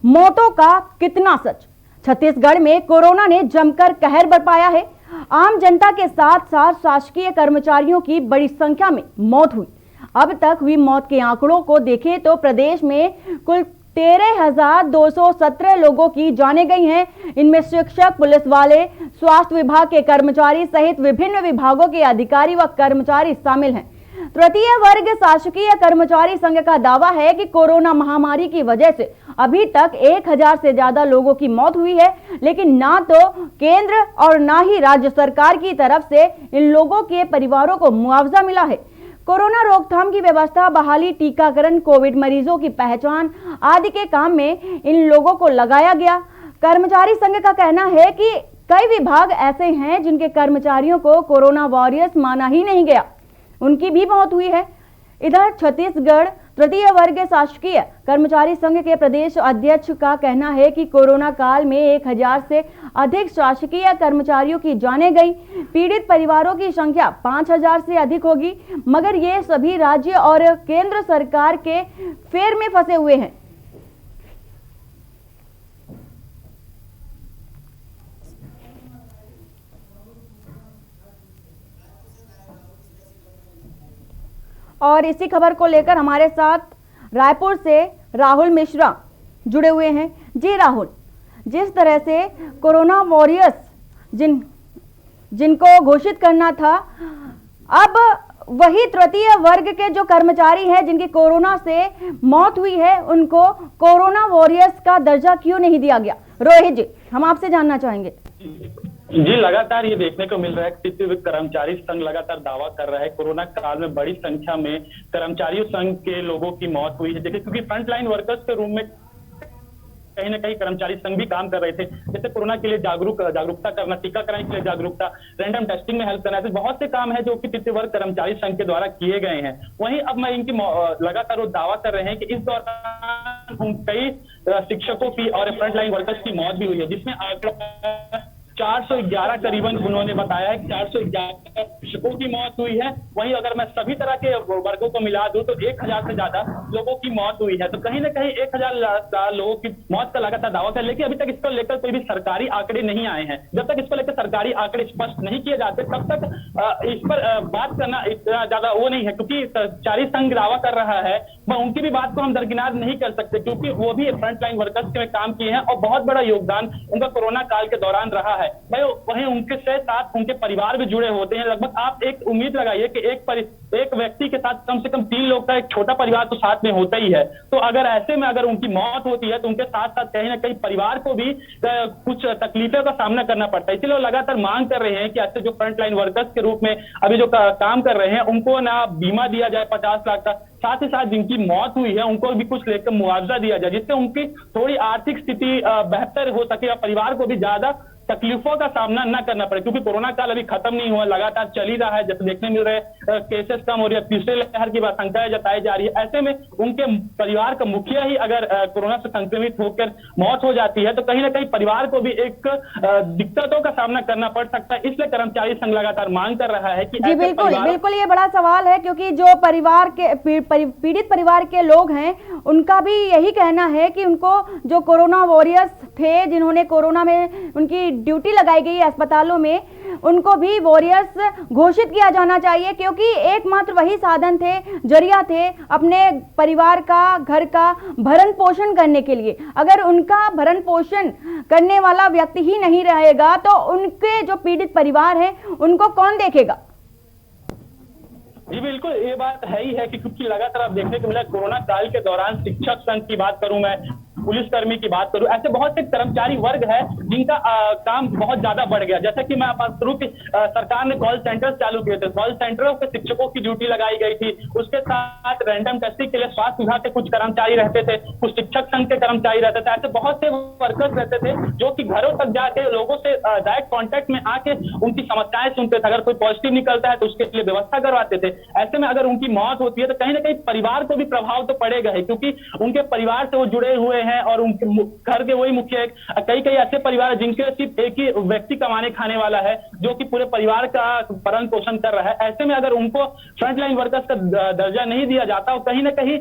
मौतों का कितना सच। छत्तीसगढ़ में कोरोना ने जमकर कहर बरपाया है। आम जनता के साथ साथ शासकीय कर्मचारियों की बड़ी संख्या में मौत हुई। अब तक हुई मौत के आंकड़ों को देखें तो प्रदेश में कुल 13,217 लोगों की जानें गई हैं। इनमें शिक्षक, पुलिस वाले, स्वास्थ्य विभाग के कर्मचारी सहित विभिन्न विभागों के अधिकारी व कर्मचारी शामिल हैं। तृतीय वर्ग शासकीय कर्मचारी संघ का दावा है कि कोरोना महामारी की वजह से अभी तक 1,000 से ज्यादा लोगों की मौत हुई है, लेकिन ना तो केंद्र और ना ही राज्य सरकार की तरफ से इन लोगों के परिवारों को मुआवजा मिला है। कोरोना रोकथाम की व्यवस्था, बहाली, टीकाकरण, कोविड मरीजों की पहचान आदि के काम में इन लोगों को लगाया गया। कर्मचारी संघ का कहना है कि कई विभाग ऐसे हैं जिनके कर्मचारियों को कोरोना वॉरियर्स माना ही नहीं गया, उनकी भी मौत हुई है। इधर छत्तीसगढ़ तृतीय वर्ग शासकीय कर्मचारी संघ के प्रदेश अध्यक्ष का कहना है कि कोरोना काल में 1,000 से अधिक शासकीय कर्मचारियों की जानें गई। पीड़ित परिवारों की संख्या 5,000 से अधिक होगी, मगर ये सभी राज्य और केंद्र सरकार के फेर में फंसे हुए हैं। और इसी खबर को लेकर हमारे साथ रायपुर से राहुल मिश्रा जुड़े हुए हैं। जी राहुल, जिस तरह से कोरोना वॉरियर्स जिनको घोषित करना था, अब वही तृतीय वर्ग के जो कर्मचारी हैं जिनकी कोरोना से मौत हुई है, उनको कोरोना वॉरियर्स का दर्जा क्यों नहीं दिया गया? रोहित जी, हम आपसे जानना चाहेंगे। जी, लगातार ये देखने को मिल रहा है कि कर्मचारी संघ लगातार दावा कर रहा है कोरोना काल में बड़ी संख्या में कर्मचारियों संघ के लोगों की मौत हुई है। देखिए, क्योंकि फ्रंटलाइन वर्कर्स के रूप में कहीं ना कहीं कर्मचारी संघ भी काम कर रहे थे, जैसे कोरोना के लिए जागरूकता करना, टीकाकरण के लिए जागरूकता, रैंडम टेस्टिंग में हेल्प करना, ऐसे बहुत से काम है जो कि तृतीय वर्ग कर्मचारी संघ के द्वारा किए गए हैं। वहीं अब मैं इनकी लगातार वो दावा कर रहे हैं कि इस दौरान कई शिक्षकों की और फ्रंटलाइन वर्कर्स की मौत भी हुई है, जिसमें 411 करीबन उन्होंने बताया है कि 411 शिक्षकों की मौत हुई है। वहीं अगर मैं सभी तरह के वर्गों को मिला दूं तो 1,000 से ज्यादा लोगों की मौत हुई है। तो कहीं ना कहीं 1,000 लोगों की मौत का लगातार दावा कर, लेकिन अभी तक इसको लेकर कोई भी सरकारी आंकड़े नहीं आए हैं। जब तक इसको लेकर सरकारी आंकड़े स्पष्ट नहीं किए जाते, तब तक इस पर बात करना इतना ज्यादा वो नहीं है, क्योंकि कर्मचारी संघ दावा कर रहा है, उनकी भी बात को हम दरकिनार नहीं कर सकते, क्योंकि वो भी फ्रंटलाइन वर्कर्स में काम किए हैं और बहुत बड़ा योगदान उनका कोरोना काल के दौरान रहा है। वहीं उनके साथ उनके परिवार भी जुड़े होते हैं। लगभग आप एक उम्मीद लगाइए कि एक व्यक्ति के साथ कम से कम 3 लोग का एक छोटा परिवार तो साथ में होता ही है। तो अगर ऐसे में अगर उनकी मौत होती है तो उनके साथ साथ कहीं ना कहीं परिवार को भी कुछ तकलीफों का सामना करना पड़ता है। इसलिए लगातार मांग कर रहे हैं कि ऐसे जो फ्रंटलाइन वर्कर्स के रूप में अभी जो काम कर रहे हैं, उनको ना बीमा दिया जाए 50 लाख का, साथ ही साथ जिनकी मौत हुई है उनको भी कुछ लेकर मुआवजा दिया जाए, जिससे उनकी थोड़ी आर्थिक स्थिति बेहतर हो सके और परिवार को भी ज्यादा तकलीफों का सामना न करना पड़े, क्योंकि कोरोना काल अभी खत्म नहीं हुआ, लगातार चल ही रहा है। जैसे देखने मिल रहे केसेस कम हो रही है, तीसरे लहर की आशंकाएं जताई जा रही है। ऐसे में उनके परिवार का मुखिया ही अगर कोरोना से संक्रमित होकर मौत हो जाती है तो कहीं ना कहीं परिवार को भी एक दिक्कतों का सामना करना पड़ सकता है। इसलिए कर्मचारी संघ लगातार मांग कर रहा है कि जी बिल्कुल ये बड़ा सवाल है, क्योंकि जो परिवार के पीड़ित परिवार के लोग हैं, उनका भी यही कहना है कि उनको जो कोरोना वॉरियर्स थे, जिन्होंने कोरोना में उनकी ड्यूटी लगाई गई अस्पतालों में, उनको भी वॉरियर्स घोषित किया जाना चाहिए, क्योंकि एकमात्र वही साधन थे, जरिया थे अपने परिवार का, घर का भरण पोषण करने के लिए। अगर उनका भरण पोषण करने वाला व्यक्ति ही नहीं रहेगा तो उनके जो पीड़ित परिवार हैं उनको कौन देखेगा? जी बिल्कुल, ये बात है ही है कि क्योंकि लगातार आप देखने को मिला कोरोना काल के दौरान शिक्षक संघ की बात करूं, मैं पुलिसकर्मी की बात करूं, ऐसे बहुत से कर्मचारी वर्ग है जिनका काम बहुत ज्यादा बढ़ गया। जैसा कि मैं बात करूं कि सरकार ने कॉल सेंटर चालू किए थे, कॉल सेंटरों पे शिक्षकों की ड्यूटी लगाई गई थी। उसके साथ रैंडम टेस्टिंग के लिए स्वास्थ्य विभाग के कुछ कर्मचारी रहते थे, कुछ शिक्षक संघ के कर्मचारी रहते थे। ऐसे बहुत से वर्कर्स रहते थे जो कि घरों तक जाके लोगों से डायरेक्ट कॉन्टेक्ट में आके उनकी समस्याएं सुनते थे। अगर कोई पॉजिटिव निकलता है तो उसके लिए व्यवस्था करवाते थे। ऐसे में अगर उनकी मौत होती है तो कहीं ना कहीं परिवार को भी प्रभाव तो पड़ेगा ही, क्योंकि उनके परिवार से वो जुड़े हुए हैं और उनके घर के वही मुखिया। कई ऐसे परिवार है जिनके सिर्फ एक ही व्यक्ति कमाने खाने वाला है, जो कि पूरे परिवार का भरण पोषण कर रहा है। ऐसे में अगर उनको फ्रंटलाइन वर्कर्स का दर्जा नहीं दिया जाता और कहीं ना कहीं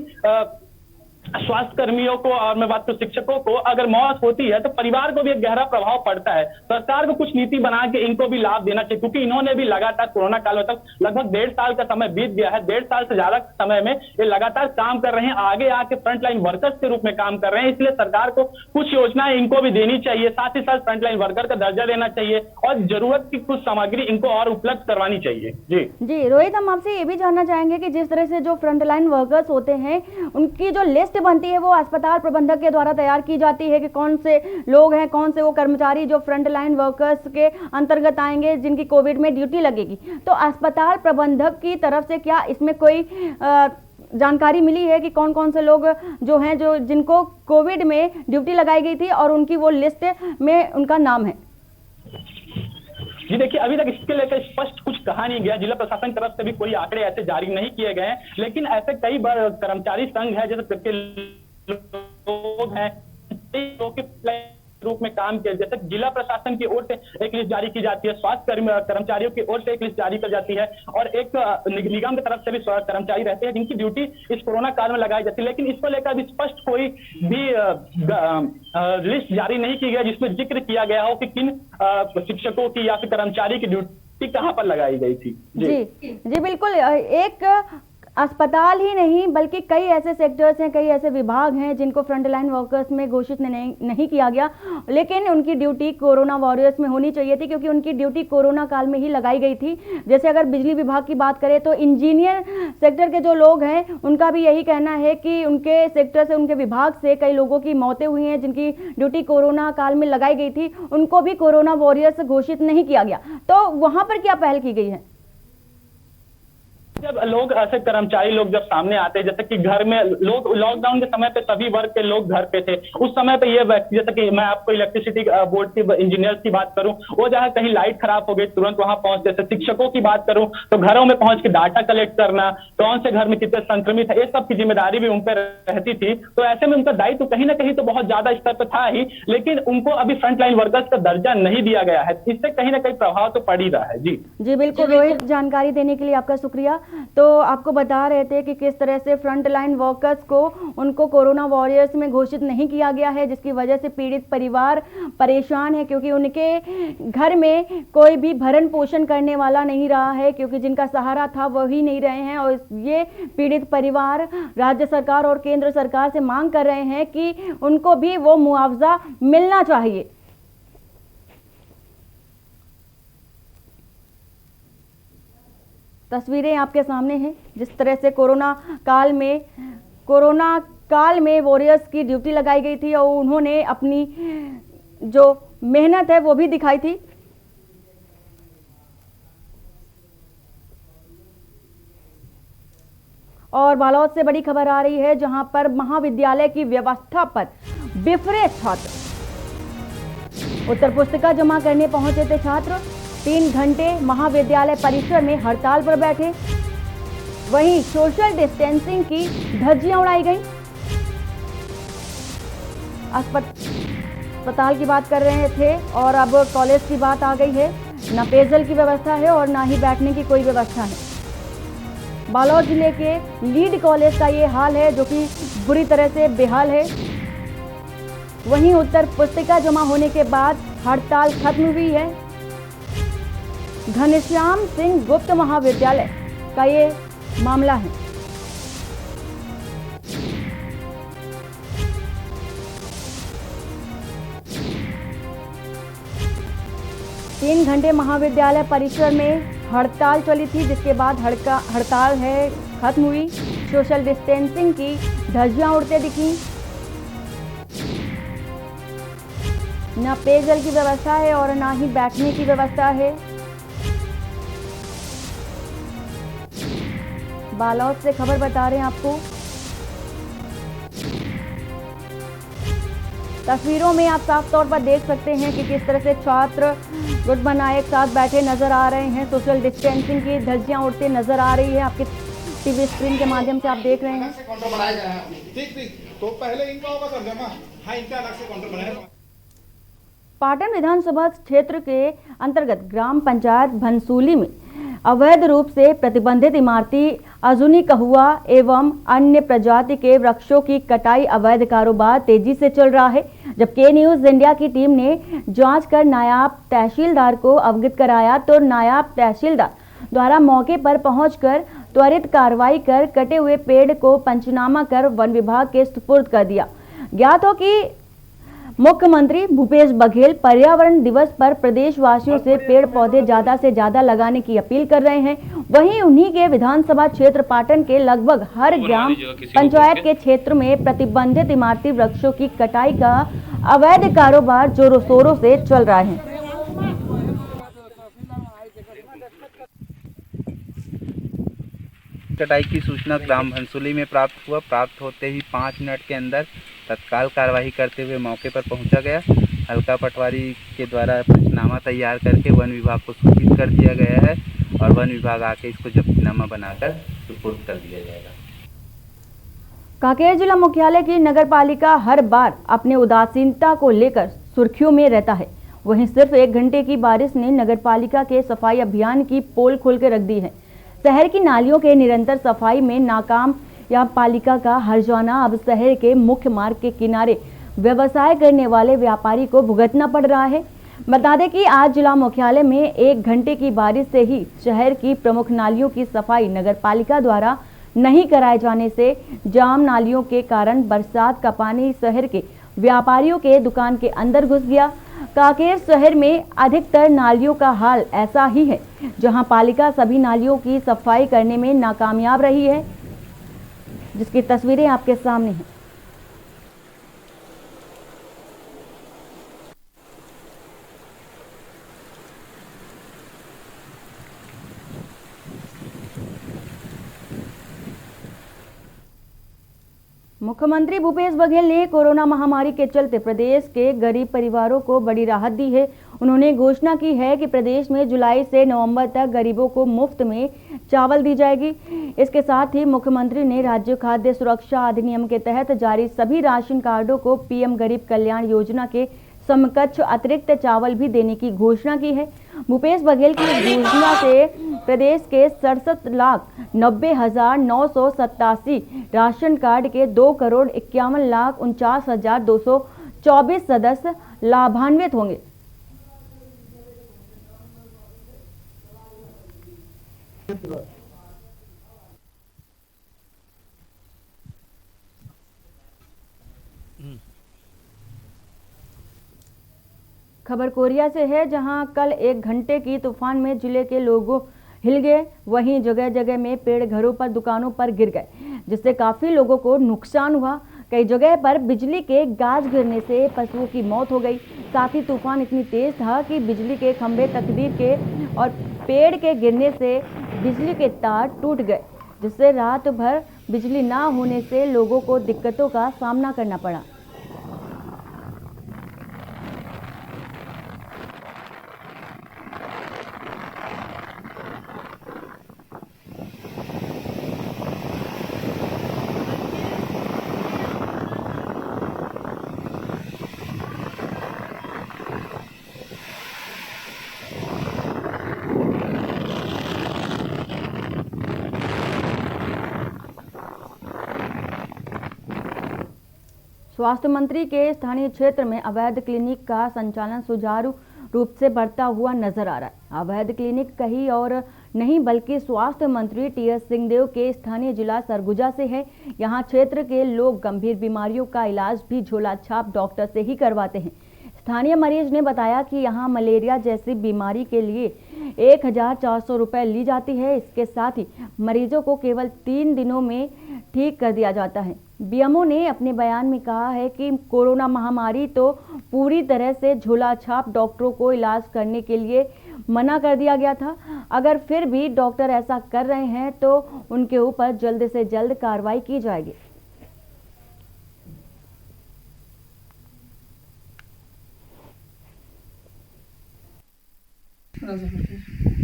स्वास्थ्य कर्मियों को और मैं बात करूं शिक्षकों को अगर मौत होती है तो परिवार को भी एक गहरा प्रभाव पड़ता है। सरकार को कुछ नीति बना के इनको भी लाभ देना चाहिए, क्योंकि इन्होंने भी लगातार कोरोना काल में तक लगभग 1.5 साल का समय बीत गया है। 1.5 साल से ज्यादा समय में ये लगातार काम कर रहे हैं, आगे आके फ्रंटलाइन वर्कर्स के रूप में काम कर रहे हैं। इसलिए सरकार को कुछ योजनाएं इनको भी देनी चाहिए, साथ ही साथ फ्रंटलाइन वर्कर का दर्जा देना चाहिए और जरूरत की कुछ सामग्री इनको और उपलब्ध करवानी चाहिए। जी रोहित, हम आपसे ये भी जानना चाहेंगे कि जिस तरह से जो फ्रंटलाइन वर्कर्स होते हैं उनकी जो लिस्ट बनती है वो अस्पताल प्रबंधक के द्वारा तैयार की जाती है कि कौन से लोग हैं, कौन से वो कर्मचारी जो फ्रंटलाइन वर्कर्स के अंतर्गत आएंगे जिनकी कोविड में ड्यूटी लगेगी। तो अस्पताल प्रबंधक की तरफ से क्या इसमें कोई जानकारी मिली है कि कौन कौन से लोग जो हैं जो जिनको कोविड में ड्यूटी लगाई गई थी और उनकी वो लिस्ट में उनका नाम है? जी देखिए, अभी तक इसके लेकर स्पष्ट कुछ कहा नहीं गया। जिला प्रशासन की तरफ से भी कोई आंकड़े ऐसे जारी नहीं किए गए हैं, लेकिन ऐसे कई बार कर्मचारी संघ है जैसे लोग हैं रूप में काम किया, जैसे जिला प्रशासन की ओर से एक लिस्ट जारी की जाती है, स्वास्थ्य कर्मचारियों की ओर से एक लिस्ट जारी की जाती है और एक निगम की तरफ से भी कर्मचारी रहते हैं जिनकी ड्यूटी इस कोरोना काल में लगाई जाती है। लेकिन इसको लेकर भी स्पष्ट कोई भी लिस्ट जारी नहीं की गई जिसमें जिक्र किया गया हो कि किन शिक्षकों की या फिर कर्मचारी की ड्यूटी कहाँ पर लगाई गई थी। जी बिल्कुल। एक अस्पताल ही नहीं बल्कि कई ऐसे सेक्टर्स हैं, कई ऐसे विभाग हैं जिनको फ्रंटलाइन वर्कर्स में घोषित नहीं किया गया, लेकिन उनकी ड्यूटी कोरोना वॉरियर्स में होनी चाहिए थी क्योंकि उनकी ड्यूटी कोरोना काल में ही लगाई गई थी। जैसे अगर बिजली विभाग की बात करें तो इंजीनियर सेक्टर के जो लोग हैं उनका भी यही कहना है कि उनके सेक्टर से, उनके विभाग से कई लोगों की मौतें हुई हैं जिनकी ड्यूटी कोरोना काल में लगाई गई थी, उनको भी कोरोना वॉरियर्स घोषित नहीं किया गया। तो वहां पर क्या पहल की गई है? जब लोग ऐसे कर्मचारी लोग जब सामने आते हैं, जैसे कि घर में लोग लॉकडाउन के समय पे सभी वर्ग के लोग घर पे थे, उस समय पे ये व्यक्ति, जैसे कि मैं आपको इलेक्ट्रिसिटी बोर्ड के इंजीनियर्स की बात करूं, वो जहां कहीं लाइट खराब हो गई तुरंत वहां पहुंचते थे। शिक्षकों की बात करूं तो घरों में पहुंच के डाटा कलेक्ट करना, कौन से घर में कितने संक्रमित है, ये सब की जिम्मेदारी भी उन पर रहती थी। तो ऐसे में उनका दायित्व कहीं ना कहीं तो बहुत ज्यादा स्तर पर था ही, लेकिन उनको अभी फ्रंटलाइन वर्कर्स का दर्जा नहीं दिया गया है। इससे कहीं ना कहीं प्रभाव तो पड़ ही रहा है। जी बिल्कुल रोहित, जानकारी देने के लिए आपका शुक्रिया। तो आपको बता रहे थे कि किस तरह से फ्रंट लाइन वर्कर्स को उनको कोरोना वॉरियर्स में घोषित नहीं किया गया है, जिसकी वजह से पीड़ित परिवार परेशान है क्योंकि उनके घर में कोई भी भरण पोषण करने वाला नहीं रहा है, क्योंकि जिनका सहारा था वही नहीं रहे हैं। और ये पीड़ित परिवार राज्य सरकार और केंद्र सरकार से मांग कर रहे हैं कि उनको भी वो मुआवजा मिलना चाहिए। तस्वीरें आपके सामने हैं जिस तरह से कोरोना काल में वॉरियर्स की ड्यूटी लगाई गई थी और उन्होंने अपनी जो मेहनत है वो भी दिखाई थी। और बालोद से बड़ी खबर आ रही है जहां पर महाविद्यालय की व्यवस्था पर बिफरे छात्र। उत्तर पुस्तिका जमा करने पहुंचे थे छात्र, 3 घंटे महाविद्यालय परिसर में हड़ताल पर बैठे। वहीं सोशल डिस्टेंसिंग की धज्जियां उड़ाई गई। अस्पताल की बात कर रहे थे और अब कॉलेज की बात आ गई है। न पेयजल की व्यवस्था है और ना ही बैठने की कोई व्यवस्था है। बालोद जिले के लीड कॉलेज का ये हाल है जो कि बुरी तरह से बेहाल है। वहीं उत्तर पुस्तिका जमा होने के बाद हड़ताल खत्म हुई है। घनश्याम सिंह गुप्त महाविद्यालय का ये मामला है। तीन घंटे महाविद्यालय परिसर में हड़ताल चली थी, जिसके बाद हड़ताल है खत्म हुई। सोशल डिस्टेंसिंग की धज्जियां उड़ते दिखी। न पेयजल की व्यवस्था है और ना ही बैठने की व्यवस्था है। बालोद से खबर बता रहे हैं आपको। तस्वीरों में आप साफ तौर पर देख सकते हैं कि किस तरह से छात्र गुट बनाए एक साथ बैठे नजर आ रहे हैं। सोशल डिस्टेंसिंग की धज्जियां उड़ते नजर आ रही है। आपके टीवी स्क्रीन के माध्यम से आप देख रहे हैं। ठीक तो पहले इनका होगा सर जमा। हाँ, इनका अलग से काउंटर बनाया। पाटन विधानसभा क्षेत्र के अंतर्गत ग्राम पंचायत भनसूली में अवैध रूप से प्रतिबंधित इमारती अजूनी कहुआ एवं अन्य प्रजाति के वृक्षों की कटाई अवैध कारोबार तेजी से चल रहा है। जब के न्यूज इंडिया की टीम ने जांच कर नायब तहसीलदार को अवगत कराया तो नायब तहसीलदार द्वारा मौके पर पहुंचकर त्वरित कार्रवाई कर कटे हुए पेड़ को पंचनामा कर वन विभाग के सुपुर्द कर दिया। ज्ञात हो कि मुख्यमंत्री भूपेश बघेल पर्यावरण दिवस पर प्रदेशवासियों से पेड़ पौधे ज्यादा से ज्यादा लगाने की अपील कर रहे हैं। वहीं उन्हीं के विधानसभा क्षेत्र पाटन के लगभग हर ग्राम पंचायत के क्षेत्र में प्रतिबंधित इमारती वृक्षों की कटाई का अवैध कारोबार जोरों शोरों से चल रहा है। कटाई की सूचना ग्राम भनसूली में प्राप्त होते ही 5 मिनट के अंदर तत्काल कार्रवाई करते हुए मौके पर पहुंचा गया। हल्का पटवारी के द्वारा पंचनामा तैयार करके वन विभाग को सूचित कर दिया गया है और वन विभाग आके इसको जब्तीनामा बनाकर सुपुर्द कर दिया जाएगा। कांकेर जिला मुख्यालय की नगर पालिका हर बार अपने उदासीनता को लेकर सुर्खियों में रहता है। वहीं सिर्फ 1 घंटे की बारिश ने नगर पालिका के सफाई अभियान की पोल खोल के रख दी है। शहर की नालियों के निरंतर सफाई में नाकाम या पालिका का हर्जाना अब शहर के मुख्य मार्ग के किनारे व्यवसाय करने वाले व्यापारी को भुगतना पड़ रहा है। बता दें कि आज जिला मुख्यालय में 1 घंटे की बारिश से ही शहर की प्रमुख नालियों की सफाई नगर पालिका द्वारा नहीं कराए जाने से जाम नालियों के कारण बरसात का पानी शहर के व्यापारियों के दुकान के अंदर घुस गया। कांकेर शहर में अधिकतर नालियों का हाल ऐसा ही है, जहां पालिका सभी नालियों की सफाई करने में नाकामयाब रही है, जिसकी तस्वीरें आपके सामने हैं। मुख्यमंत्री भूपेश बघेल ने कोरोना महामारी के चलते प्रदेश के गरीब परिवारों को बड़ी राहत दी है। उन्होंने घोषणा की है कि प्रदेश में जुलाई से नवंबर तक गरीबों को मुफ्त में चावल दी जाएगी। इसके साथ ही मुख्यमंत्री ने राज्य खाद्य सुरक्षा अधिनियम के तहत जारी सभी राशन कार्डों को पीएम गरीब कल्याण योजना के समकक्ष अतिरिक्त चावल भी देने की घोषणा की है। भूपेश बघेल की घोषणा से प्रदेश के 67,90,987 राशन कार्ड के 2,51,49,224 सदस्य लाभान्वित होंगे। खबर कोरिया से है, जहां कल 1 घंटे की तूफान में जिले के लोगों हिल गए। वहीं जगह जगह में पेड़ घरों पर दुकानों पर गिर गए, जिससे काफी लोगों को नुकसान हुआ। कई जगह पर बिजली के गाज गिरने से पशुओं की मौत हो गई। साथ ही तूफान इतनी तेज था कि बिजली के खंभे तकदीर के और पेड़ के गिरने से बिजली के तार टूट गए, जिससे रात भर बिजली ना होने से लोगों को दिक्कतों का सामना करना पड़ा। स्वास्थ्य मंत्री के स्थानीय क्षेत्र में अवैध क्लिनिक का संचालन सुचारू रूप से बढ़ता हुआ नजर आ रहा है। अवैध क्लिनिक कहीं और नहीं बल्कि स्वास्थ्य मंत्री टीएस सिंहदेव के स्थानीय जिला सरगुजा से है। यहां क्षेत्र के लोग गंभीर बीमारियों का इलाज भी झोला छाप डॉक्टर से ही करवाते हैं। स्थानीय मरीज ने बताया कि यहां मलेरिया जैसी बीमारी के लिए 1,400 रुपए ली जाती है। इसके साथ ही मरीजों को केवल 3 दिनों में ठीक कर दिया जाता है। बीएमओ ने अपने बयान में कहा है कि कोरोना महामारी तो पूरी तरह से झोला छाप डॉक्टरों को इलाज करने के लिए मना कर दिया गया था। अगर फिर भी डॉक्टर ऐसा कर रहे हैं तो उनके ऊपर जल्द से जल्द कार्रवाई की जाएगी।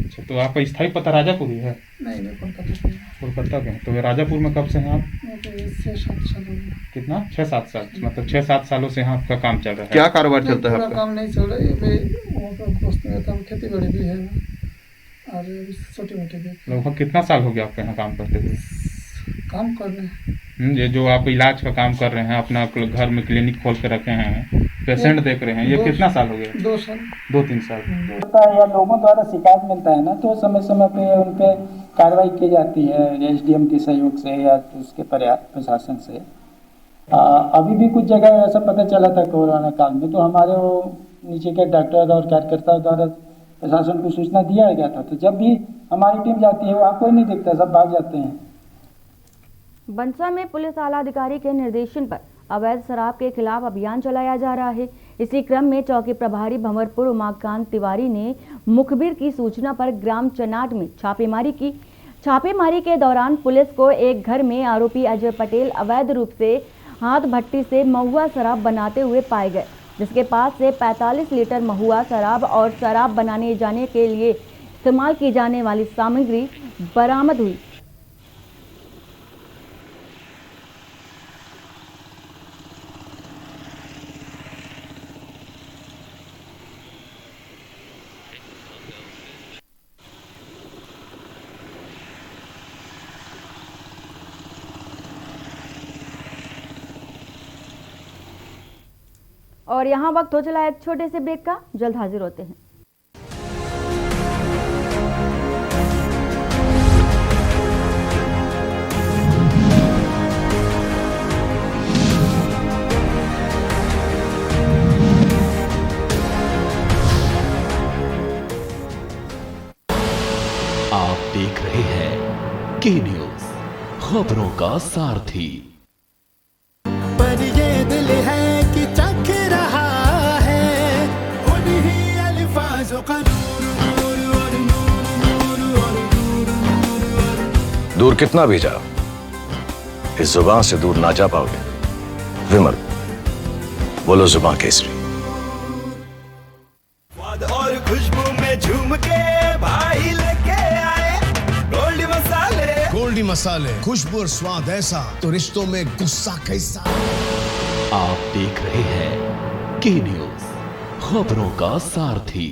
अच्छा, तो आपका स्थायी पता राजापुर ही है? नहीं नहीं, कोलकाता से। कोलकाता के हैं। तो ये राजापुर में कब से हैं आप? मैं तो 6-7 साल हो गए। कितना? 6-7 साल, मतलब 6-7 सालों से यहाँ आपका काम चल रहा है। क्या कारोबार नहीं, चलता है पूरा आपका? काम नहीं चल रहा है। अभी वहाँ पर दोस्तों का काम खेती बाड़ी भी है और छोटी मोटी भी लगभग कितना साल हो गया आपके यहाँ काम करते हुए? काम करने। ये जो आप इलाज का काम कर रहे हैं, अपना घर में क्लिनिक खोल के रखे हैं, पेशेंट देख रहे हैं, ये कितना साल हो गया? 2 साल। 2-3 साल। या लोगों द्वारा शिकायत मिलता है ना, तो समय समय पे उन पे कार्रवाई की जाती है एसडीएम के सहयोग से या उसके प्रशासन से। अभी भी कुछ जगह ऐसा पता चला था कोरोना काल में, तो हमारे वो नीचे के डॉक्टर और कार्यकर्ताओं द्वारा प्रशासन को सूचना दिया गया था। तो जब भी हमारी टीम जाती है वहाँ कोई नहीं दिखता, सब भाग जाते हैं। बंसा में पुलिस आला अधिकारी के निर्देशन पर अवैध शराब के खिलाफ अभियान चलाया जा रहा है। इसी क्रम में चौकी प्रभारी भंवरपुर उमाकांत तिवारी ने मुखबिर की सूचना पर ग्राम चनाट में छापेमारी की। छापेमारी के दौरान पुलिस को एक घर में आरोपी अजय पटेल अवैध रूप से हाथ भट्टी से महुआ शराब बनाते हुए पाए गए, जिसके पास से 45 लीटर महुआ शराब और शराब बनाने जाने के लिए इस्तेमाल की जाने वाली सामग्री बरामद हुई। और यहाँ वक्त हो चला एक छोटे से ब्रेक का, जल्द हाजिर होते हैं। आप देख रहे हैं के न्यूज, खबरों का सारथी। पर ये दिल है कि चख रहा है उन्हीं अल्फाजों का दूर कितना भी जाओ, इस जुबान से दूर ना जा पाओगे। विमल, बोलो जुबान केसरी। और खुशबू में झूम के भाई लेके आए गोल्डी मसाले। गोल्डी मसाले, खुशबू और स्वाद ऐसा तो रिश्तों में गुस्सा कैसा। आप देख रहे हैं के न्यूज, खबरों का सारथी।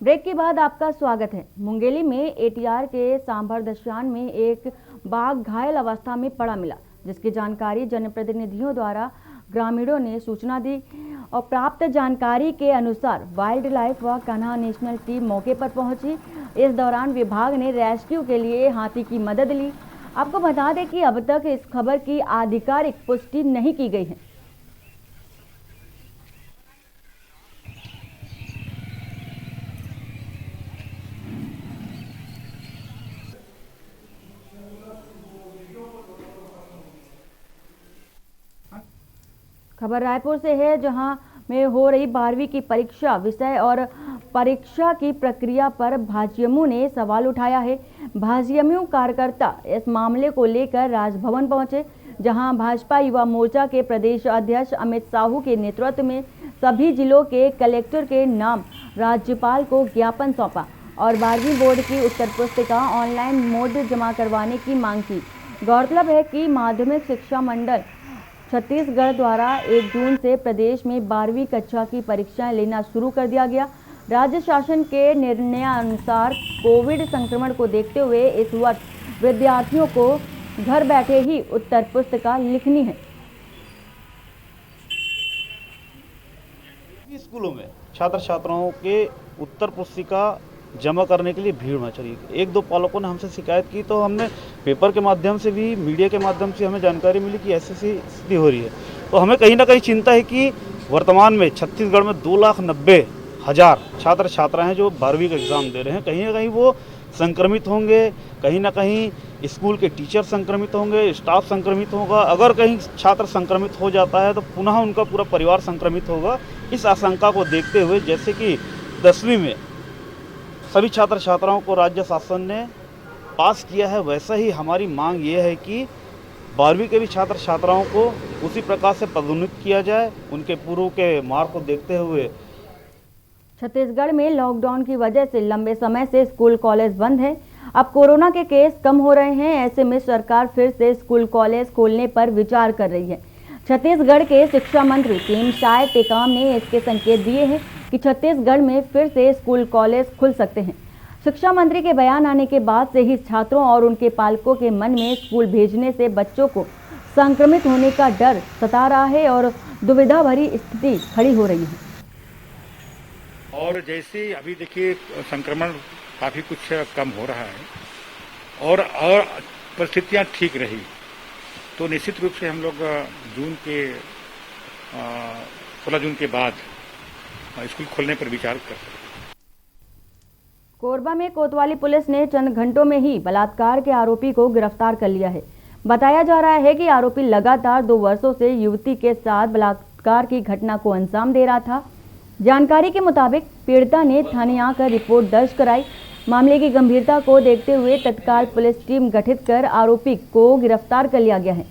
ब्रेक के बाद आपका स्वागत है। मुंगेली में एटीआर के सांभर दशान में एक बाघ घायल अवस्था में पड़ा मिला, जिसकी जानकारी जनप्रतिनिधियों द्वारा ग्रामीणों ने सूचना दी और प्राप्त जानकारी के अनुसार वाइल्ड लाइफ व कान्हा नेशनल टीम मौके पर पहुंची। इस दौरान विभाग ने रेस्क्यू के लिए हाथी की मदद ली। आपको बता दें कि अब तक इस खबर की आधिकारिक पुष्टि नहीं की गई है। खबर रायपुर से है, जहां में हो रही 12वीं की परीक्षा विषय और परीक्षा की प्रक्रिया पर भाजयुमो ने सवाल उठाया है। भाजयुमो कार्यकर्ता इस मामले को लेकर राजभवन पहुंचे, जहां भाजपा युवा मोर्चा के प्रदेश अध्यक्ष अमित साहू के नेतृत्व में सभी जिलों के कलेक्टर के नाम राज्यपाल को ज्ञापन सौंपा और 12वीं बोर्ड की उत्तर पुस्तिका ऑनलाइन मोड जमा करवाने की मांग की। गौरतलब है कि माध्यमिक शिक्षा मंडल छत्तीसगढ़ द्वारा 1 जून से प्रदेश में 12वीं कक्षा की परीक्षाएं लेना शुरू कर दिया गया। राज्य शासन के निर्णयानुसार कोविड संक्रमण को देखते हुए इस वर्ष विद्यार्थियों को घर बैठे ही उत्तर पुस्तिका लिखनी है। स्कूलों में छात्र छात्राओं के उत्तर पुस्तिका जमा करने के लिए भीड़ मच रही है। 1-2 पालकों ने हमसे शिकायत की, तो हमने पेपर के माध्यम से भी, मीडिया के माध्यम से हमें जानकारी मिली कि ऐसी स्थिति हो रही है। तो हमें कहीं ना कहीं चिंता है कि वर्तमान में छत्तीसगढ़ में 2,90,000 छात्र छात्राएं हैं जो 12वीं का एग्ज़ाम दे रहे हैं। कहीं ना कहीं वो संक्रमित होंगे, कहीं ना कहीं स्कूल के टीचर संक्रमित होंगे, स्टाफ संक्रमित होगा। अगर कहीं छात्र संक्रमित हो जाता है तो पुनः उनका पूरा परिवार संक्रमित होगा। इस आशंका को देखते हुए, जैसे कि 10वीं में सभी छात्र छात्राओं को राज्य शासन ने पास किया है, वैसा ही हमारी मांग ये है कि 12वीं के भी छात्र छात्राओं को उसी प्रकार से पदोन्नत किया जाए। उनके पूर्व के मार्क को देखते हुए छत्तीसगढ़ में लॉकडाउन की वजह से लंबे समय से स्कूल कॉलेज बंद है। अब कोरोना के केस कम हो रहे हैं, ऐसे में सरकार फिर से स्कूल कॉलेज खोलने पर विचार कर रही है। छत्तीसगढ़ के शिक्षा मंत्री टीमसाय टेकाम ने इसके संकेत दिए हैं कि छत्तीसगढ़ में फिर से स्कूल कॉलेज खुल सकते हैं। शिक्षा मंत्री के बयान आने के बाद से ही छात्रों और उनके पालकों के मन में स्कूल भेजने से बच्चों को संक्रमित होने का डर सता रहा है और दुविधा भरी स्थिति खड़ी हो रही है। और जैसे अभी देखिए संक्रमण काफ़ी कुछ कम हो रहा है और परिस्थितियां ठीक रही तो निश्चित रूप से हम लोग जून के 16 जून के बाद स्कूल खोलने पर विचार कर सकते हैं। कोरबा में कोतवाली पुलिस ने चंद घंटों में ही बलात्कार के आरोपी को गिरफ्तार कर लिया है। बताया जा रहा है कि आरोपी लगातार 2 वर्षों से युवती के साथ बलात्कार की घटना को अंजाम दे रहा था। जानकारी के मुताबिक पीड़िता ने थाने आकर रिपोर्ट दर्ज कराई। मामले की गंभीरता को देखते हुए तत्काल पुलिस टीम गठित कर आरोपी को गिरफ्तार कर लिया गया है।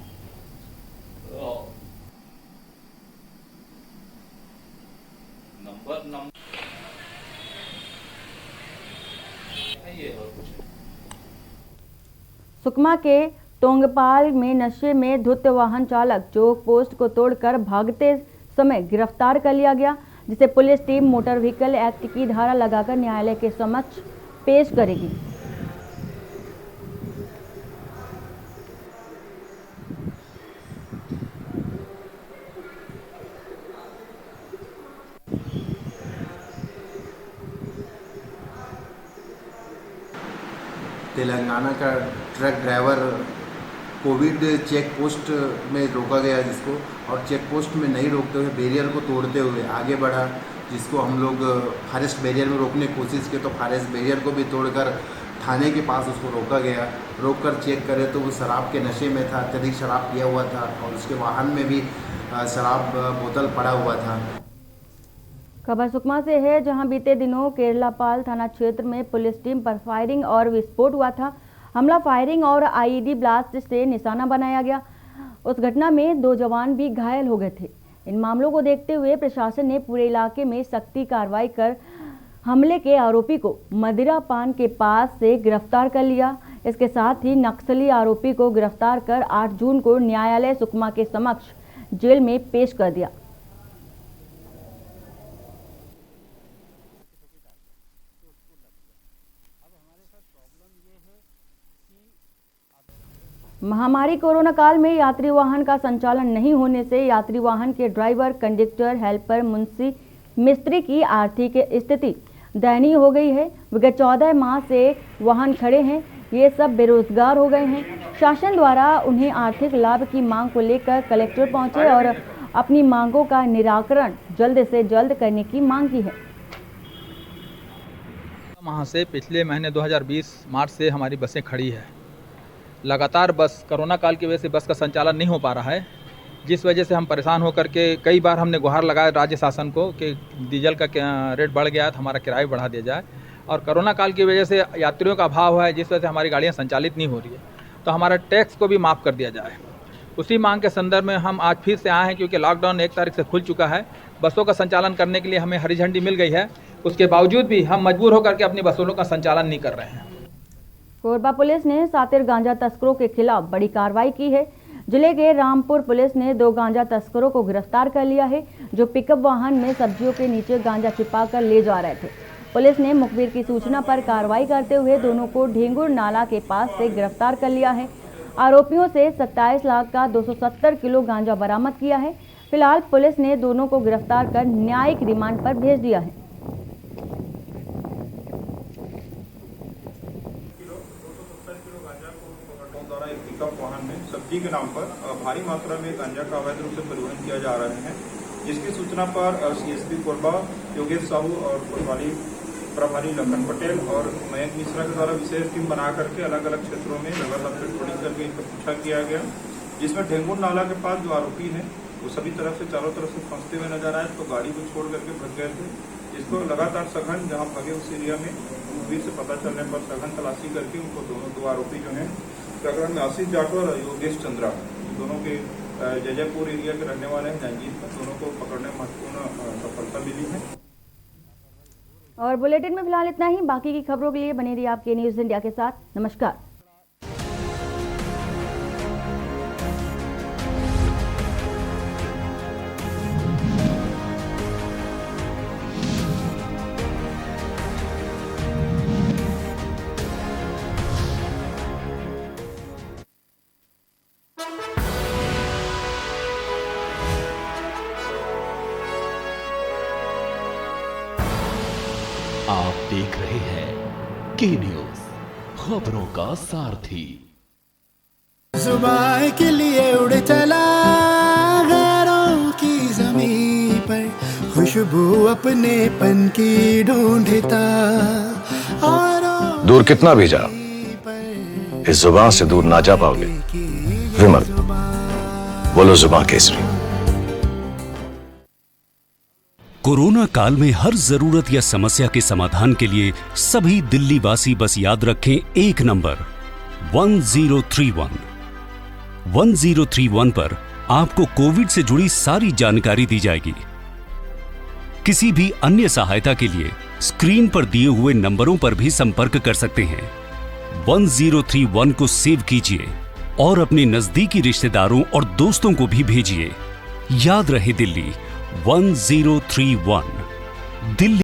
सुकमा के तोंगपाल में नशे में धुत वाहन चालक चौक पोस्ट को तोड़कर भागते समय गिरफ्तार कर लिया गया, जिसे police team motor vehicle act की धारा लगाकर न्यायालय के समक्ष पेश करेगी। तेलंगाना का truck driver covid check post में रोका गया जिसको, और चेक पोस्ट में नहीं रोकते हुए बैरियर को तोड़ते हुए आगे बढ़ा, जिसको हम लोग फॉरेस्ट बैरियर में रोकने की कोशिश की तो फॉरेस्ट बैरियर को भी तोड़कर थाने के पास उसको रोका गया। रोककर चेक करे तो वो शराब के नशे में था, अत्यधिक शराब पिया हुआ था और उसके वाहन में भी शराब बोतल पड़ा हुआ था। खबर सुकमा से है, जहां बीते दिनों केरलापाल थाना क्षेत्र में पुलिस टीम पर फायरिंग और विस्फोट हुआ था। हमला फायरिंग और आईईडी ब्लास्ट से निशाना बनाया गया। उस घटना में 2 जवान भी घायल हो गए थे। इन मामलों को देखते हुए प्रशासन ने पूरे इलाके में सख्ती कार्रवाई कर हमले के आरोपी को मदिरा पान के पास से गिरफ्तार कर लिया। इसके साथ ही नक्सली आरोपी को गिरफ्तार कर 8 जून को न्यायालय सुकमा के समक्ष जेल में पेश कर दिया। महामारी कोरोना काल में यात्री वाहन का संचालन नहीं होने से यात्री वाहन के ड्राइवर, कंडक्टर, हेल्पर, मुंशी, मिस्त्री की आर्थिक स्थिति दयनीय हो गई है। विगत 14 माह से वाहन खड़े हैं, ये सब बेरोजगार हो गए हैं। शासन द्वारा उन्हें आर्थिक लाभ की मांग को लेकर कलेक्टर पहुंचे और अपनी मांगों का निराकरण जल्द से जल्द करने की मांग की है। माह से पिछले महीने 2020 मार्च से हमारी बसें खड़ी है। लगातार बस कोरोना काल की वजह से बस का संचालन नहीं हो पा रहा है, जिस वजह से हम परेशान होकर के कई बार हमने गुहार लगाया राज्य शासन को कि डीजल का रेट बढ़ गया है तो हमारा किराया बढ़ा दिया जाए, और कोरोना काल की वजह से यात्रियों का अभाव है जिस वजह से हमारी गाड़ियाँ संचालित नहीं हो रही है, तो हमारा टैक्स को भी माफ़ कर दिया जाए। उसी मांग के संदर्भ में हम आज फिर से आए हैं, क्योंकि लॉकडाउन 1 तारीख से खुल चुका है। बसों का संचालन करने के लिए हमें हरी झंडी मिल गई है, उसके बावजूद भी हम मजबूर होकर के अपनी बसों का संचालन नहीं कर रहे हैं। कोरबा पुलिस ने सातिर गांजा तस्करों के खिलाफ बड़ी कार्रवाई की है। जिले के रामपुर पुलिस ने 2 गांजा तस्करों को गिरफ्तार कर लिया है, जो पिकअप वाहन में सब्जियों के नीचे गांजा छिपाकर ले जा रहे थे। पुलिस ने मुखबिर की सूचना पर कार्रवाई करते हुए दोनों को ढेंगुर नाला के पास से गिरफ्तार कर लिया है। आरोपियों से 27 लाख का 270 किलो गांजा बरामद किया है। फिलहाल पुलिस ने दोनों को गिरफ्तार कर न्यायिक रिमांड पर भेज दिया है। वाहन में सब्जी के नाम पर भारी मात्रा में गांजा का अवैध रूप से परिवहन किया जा रहे हैं, जिसकी सूचना पर सीएसपी कोरबा योगेश साहू और कोतवाली प्रभारी लखन पटेल और मयंक मिश्रा के द्वारा विशेष टीम बना करके अलग अलग क्षेत्रों में लगातार पेट्रोलिंग करके इनका पूछा किया गया, जिसमें ढेंगुर नाला के पास जो आरोपी हैं वो सभी तरफ से चारों तरफ से फंसते हुए नजर आए, तो गाड़ी को छोड़ करके भग गए थे। जिसको लगातार सघन जहां भागे उस एरिया में मुखबिर से पता चलने पर सघन तलाशी करके उनको दोनों दो आरोपी जो हैं प्रकरण में आशीष जाटव और योगेश चंद्रा दोनों के जयपुर एरिया के रहने वाले हैं जंजीत में, दोनों को पकड़ने में महत्वपूर्ण सफलता मिली है। और बुलेटिन में फिलहाल इतना ही। बाकी की खबरों के लिए बने रहिए आपके न्यूज इंडिया के साथ। नमस्कार। आप देख रहे हैं के न्यूज, खबरों का सारथी। जुबान के लिए उड़ चला गैरों की जमीन पर, खुशबू अपने पन की ढूंढता और दूर कितना भी जाओ, इस जुबान से दूर ना जा पाओगे। विमल, बोलो जुबान केसरी। कोरोना काल में हर जरूरत या समस्या के समाधान के लिए सभी दिल्ली वासी बस याद रखें एक नंबर 1031। 1031 पर आपको कोविड से जुड़ी सारी जानकारी दी जाएगी। किसी भी अन्य सहायता के लिए स्क्रीन पर दिए हुए नंबरों पर भी संपर्क कर सकते हैं। 1031 को सेव कीजिए और अपने नजदीकी रिश्तेदारों और दोस्तों को भी भेजिए। याद रहे दिल्ली 1031। दिल्ली